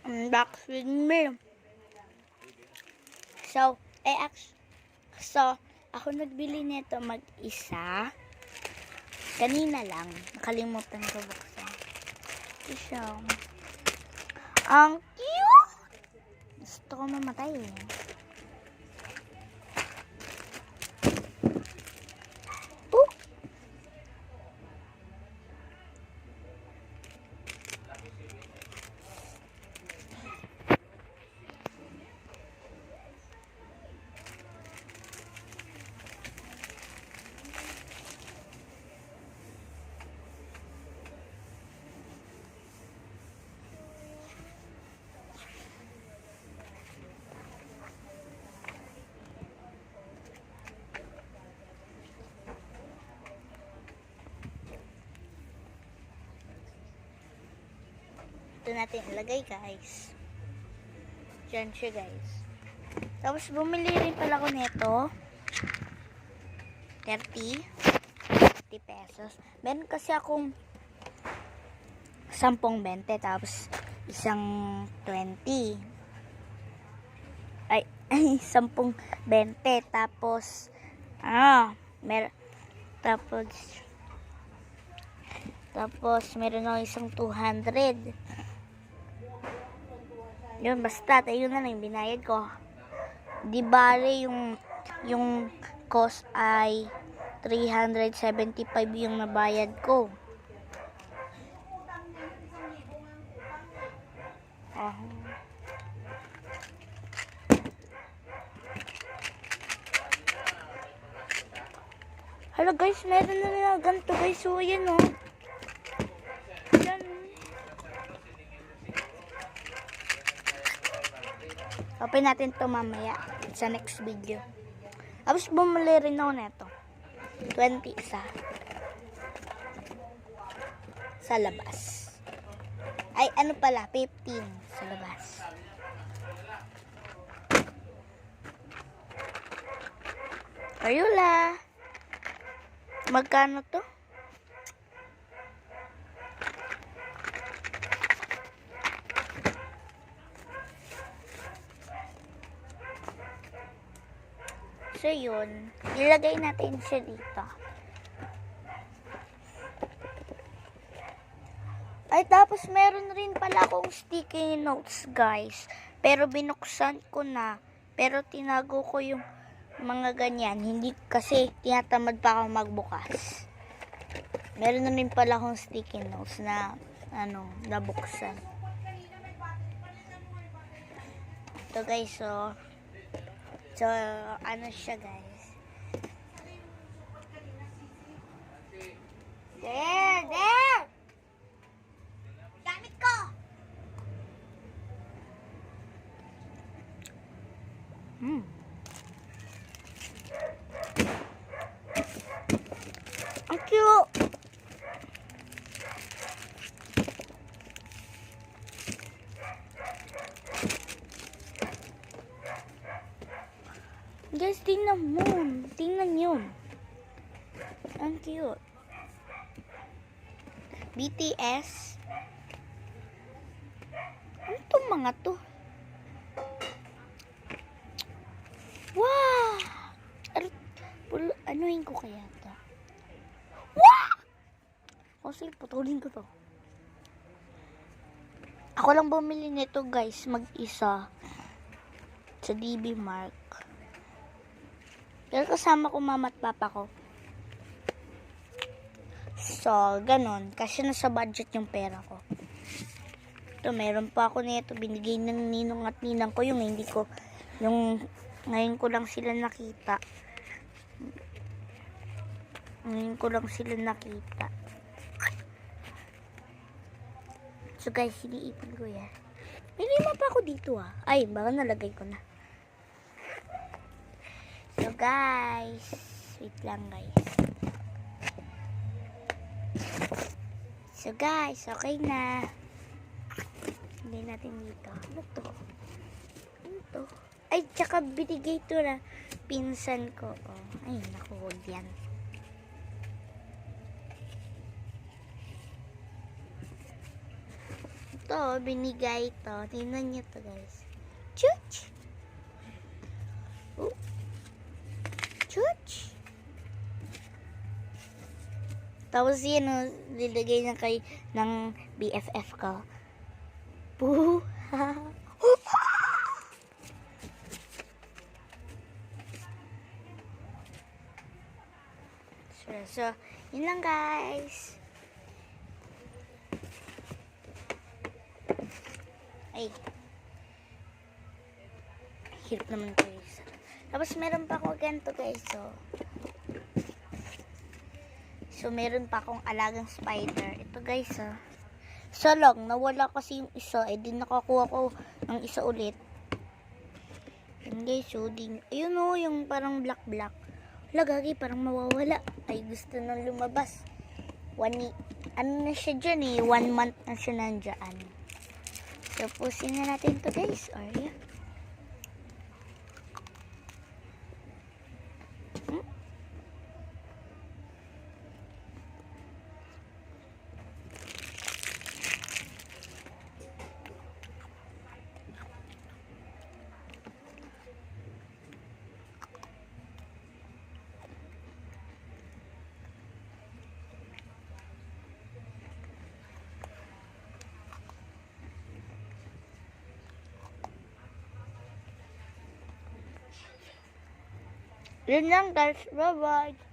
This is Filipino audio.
Unbox with me. So, ako nagbili nito mag-isa. Kanina lang. Nakalimutan ko buksan. So, ang cute! Gusto ko mamatay eh. Ito natin ilagay, guys. Diyan siya, guys. Tapos, bumili rin pala ko nito. 30 pesos. Meron kasi akong 10 20, tapos isang 20. Ay, 10 20, tapos, tapos, meron ako isang 200. Yun, basta, tayo na lang yung binayad ko. Di bale, yung cost ay 375 yung nabayad ko. Hello guys, meron na nila ganito guys. So, yan o. Yan. Open natin to mamaya sa next video. Tapos bumili rin ako neto. 20 isa. Sa labas. Ay, ano pala? 15 sa labas. Ayula. Magkano to? So, yun. Ilagay natin siya dito. Ay, tapos meron rin pala akong sticky notes, guys. Pero binuksan ko na. Pero tinago ko yung mga ganyan. Hindi kasi tinatamad pa ako magbukas. Meron na rin pala akong sticky notes na, nabuksan. Ito, guys, so, ano siya, guys. There! Gamit ko! Ang cute! Guys, tingnan mo. Tingnan yun. Ang cute. BTS. Ano itong mga to? Wow! Anuhin ko kaya to? Wow! Kasi putulin ko to. Ako lang bumili nito, guys. Mag-isa. Sa DB Mark. Pero kasama ko mama at papa ko. So, ganun. Kasi nasa budget yung pera ko. Ito, meron pa ako nito. Binigay ng ninong at ninang ko. Yung hindi ko, ngayon ko lang sila nakita. So, guys, iniipon ko yan. May lima pa ako dito, ah. Ay, baka nalagay ko na. So, guys, wait lang, guys. So, guys, okay na. Hindi natin dito. Ano to? Ay, tsaka binigay to na pinsan ko. Oh. Ay, naku, huwag yan. To, binigay to. Tingnan niyo to, guys. Chuch! Oh. Chuch! Tapos yun, oh, nilagay niya kay ng BFF ko. Puh! So, yun lang guys. Ay. Hirap naman guys. Tapos meron pa ako ganito guys. So meron pa akong alagang spider. Ito guys So lang, nawala kasi yung isa. Eh di nakakuha ko ng isa ulit. Yan guys, so ayun o, yung parang black. Wala gagi, parang mawawala. Ay gusto nang lumabas. Ano na siya dyan 1 month na siya nandyan. So pusin na natin to guys. Or yun lang guys. Bye bye.